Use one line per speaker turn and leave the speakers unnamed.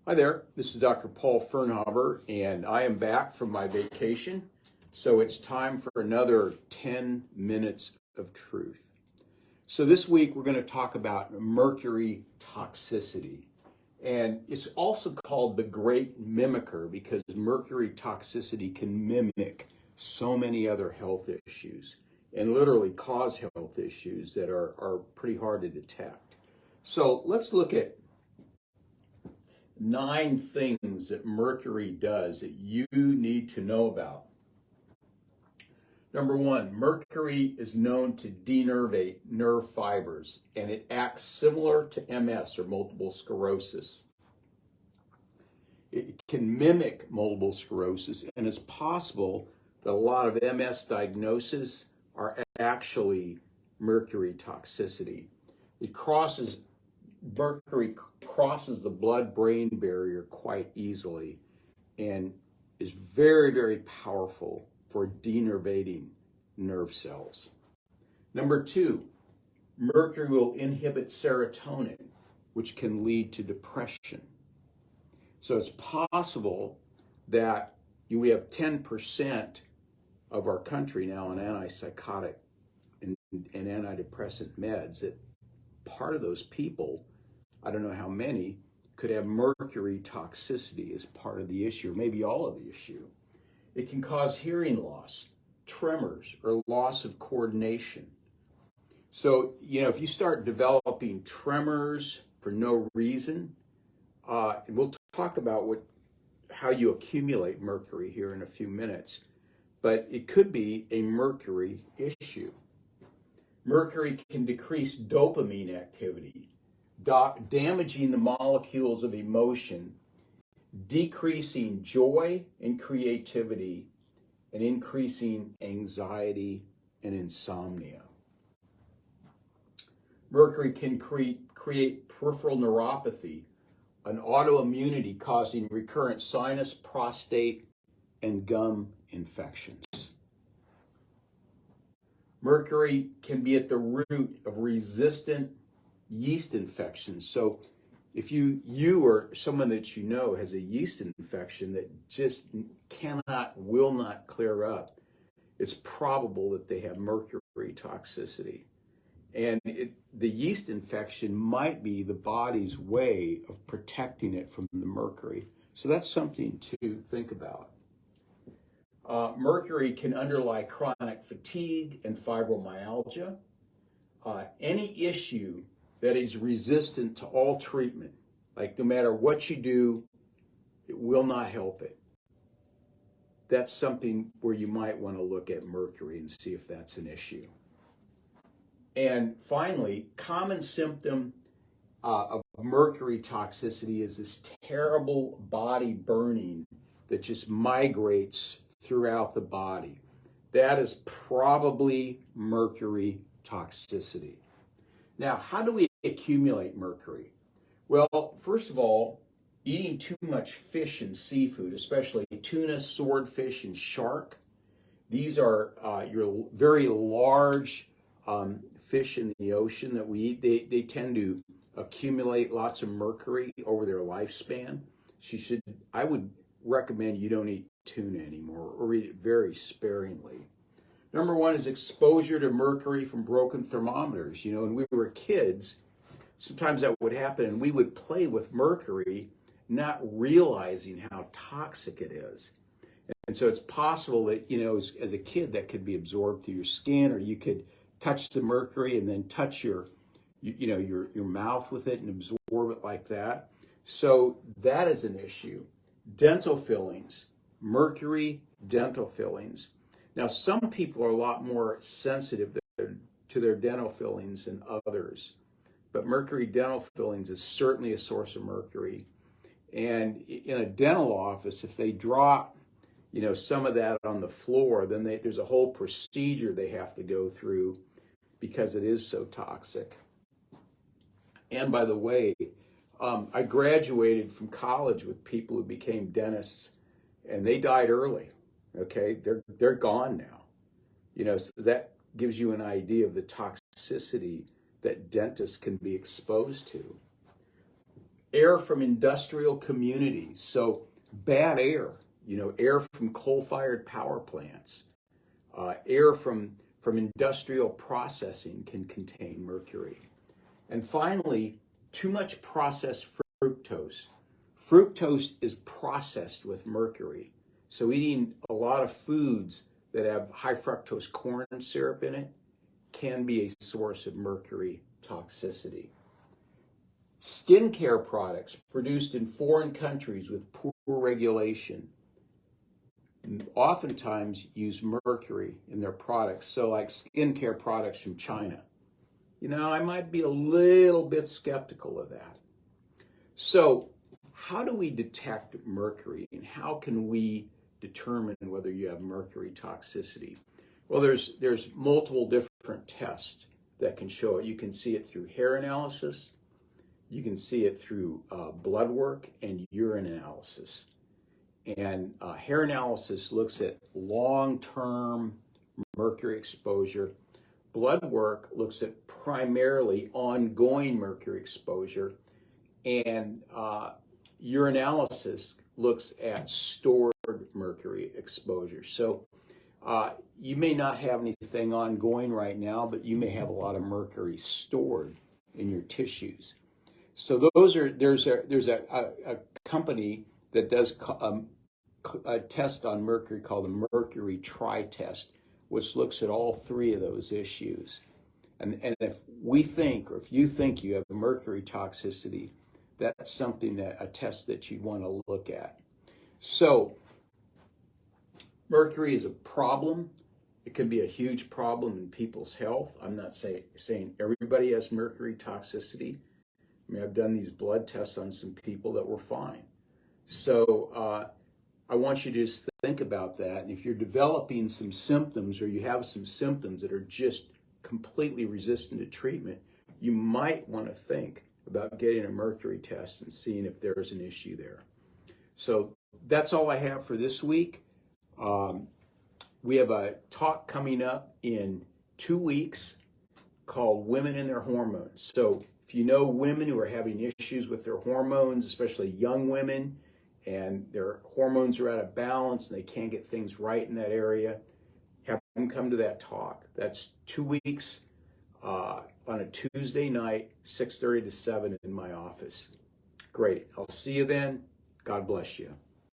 Hi there, this is Dr. Paul Firnhaber, and I am back from my vacation, so it's time for another 10 minutes of truth. So this week we're going to talk about mercury toxicity, and it's also called the great mimicker because mercury toxicity can mimic so many other health issues and literally cause health issues that are pretty hard to detect. So let's look at 9 things that mercury does that you need to know about. Number 1, mercury is known to denervate nerve fibers, and it acts similar to MS or multiple sclerosis. It can mimic multiple sclerosis, and it's possible that a lot of MS diagnoses are actually mercury toxicity. Mercury crosses the blood-brain barrier quite easily and is very, very powerful for denervating nerve cells. Number 2, mercury will inhibit serotonin, which can lead to depression. So it's possible that we have 10% of our country now on antipsychotic and antidepressant meds, that part of those people, I don't know how many, could have mercury toxicity as part of the issue, or maybe all of the issue. It can cause hearing loss, tremors, or loss of coordination. So, if you start developing tremors for no reason, and we'll talk about how you accumulate mercury here in a few minutes, but it could be a mercury issue. Mercury can decrease dopamine activity, damaging the molecules of emotion, decreasing joy and creativity, and increasing anxiety and insomnia. Mercury can create peripheral neuropathy, an autoimmunity causing recurrent sinus, prostate, and gum infections. Mercury can be at the root of resistant yeast infections. So if you or someone that you know has a yeast infection that just will not clear up, it's probable that they have mercury toxicity. And the yeast infection might be the body's way of protecting it from the mercury. So that's something to think about. Mercury can underlie chronic fatigue and fibromyalgia. Any issue that is resistant to all treatment, like no matter what you do, it will not help it. That's something where you might want to look at mercury and see if that's an issue. And finally, common symptom of mercury toxicity is this terrible body burning that just migrates throughout the body. That is probably mercury toxicity. Now, how do we accumulate mercury? Well, first of all, eating too much fish and seafood, especially tuna, swordfish, and shark. These are your very large fish in the ocean that we eat. They tend to accumulate lots of mercury over their lifespan. I would recommend you don't eat tuna anymore, or eat it very sparingly. Number 1 is exposure to mercury from broken thermometers. When we were kids, sometimes that would happen, and we would play with mercury, not realizing how toxic it is. And so it's possible that, as a kid, that could be absorbed through your skin, or you could touch the mercury and then touch your mouth with it and absorb it like that. So that is an issue. Dental fillings, mercury dental fillings. Now, some people are a lot more sensitive to their dental fillings than others, but mercury dental fillings is certainly a source of mercury. And in a dental office, if they drop, some of that on the floor, then there's a whole procedure they have to go through because it is so toxic. And by the way, I graduated from college with people who became dentists, and they died early. Okay, they're gone now. So that gives you an idea of the toxicity that dentists can be exposed to. air from industrial communities. So bad air, air from coal-fired power plants, air from industrial processing can contain mercury. And finally, too much processed fructose. Fructose is processed with mercury. So eating a lot of foods that have high fructose corn syrup in it can be a source of mercury toxicity. Skincare products produced in foreign countries with poor regulation oftentimes use mercury in their products. So like skincare products from China. I might be a little bit skeptical of that. So how do we detect mercury, and how can we determine whether you have mercury toxicity? Well, there's multiple different tests that can show it. You can see it through hair analysis, you can see it through blood work and urine analysis. And hair analysis looks at long-term mercury exposure. Blood work looks at primarily ongoing mercury exposure, and urinalysis looks at stored mercury exposure. So you may not have anything ongoing right now, but you may have a lot of mercury stored in your tissues. So there's a company that does a test on mercury called the mercury test, which looks at all three of those issues. And if we think, or if you think you have mercury toxicity, that's something a test that you'd want to look at. So mercury is a problem. It can be a huge problem in people's health. I'm not saying everybody has mercury toxicity. I mean, I've done these blood tests on some people that were fine. So I want you to just think about that. And if you're developing some symptoms, or you have some symptoms that are just completely resistant to treatment, you might want to think about getting a mercury test and seeing if there's an issue there. So that's all I have for this week. We have a talk coming up in 2 weeks called Women and Their Hormones. So if you know women who are having issues with their hormones, especially young women, and their hormones are out of balance and they can't get things right in that area, have them come to that talk. That's 2 weeks on a Tuesday night, 6:30 to 7 in my office. Great. I'll see you then. God bless you.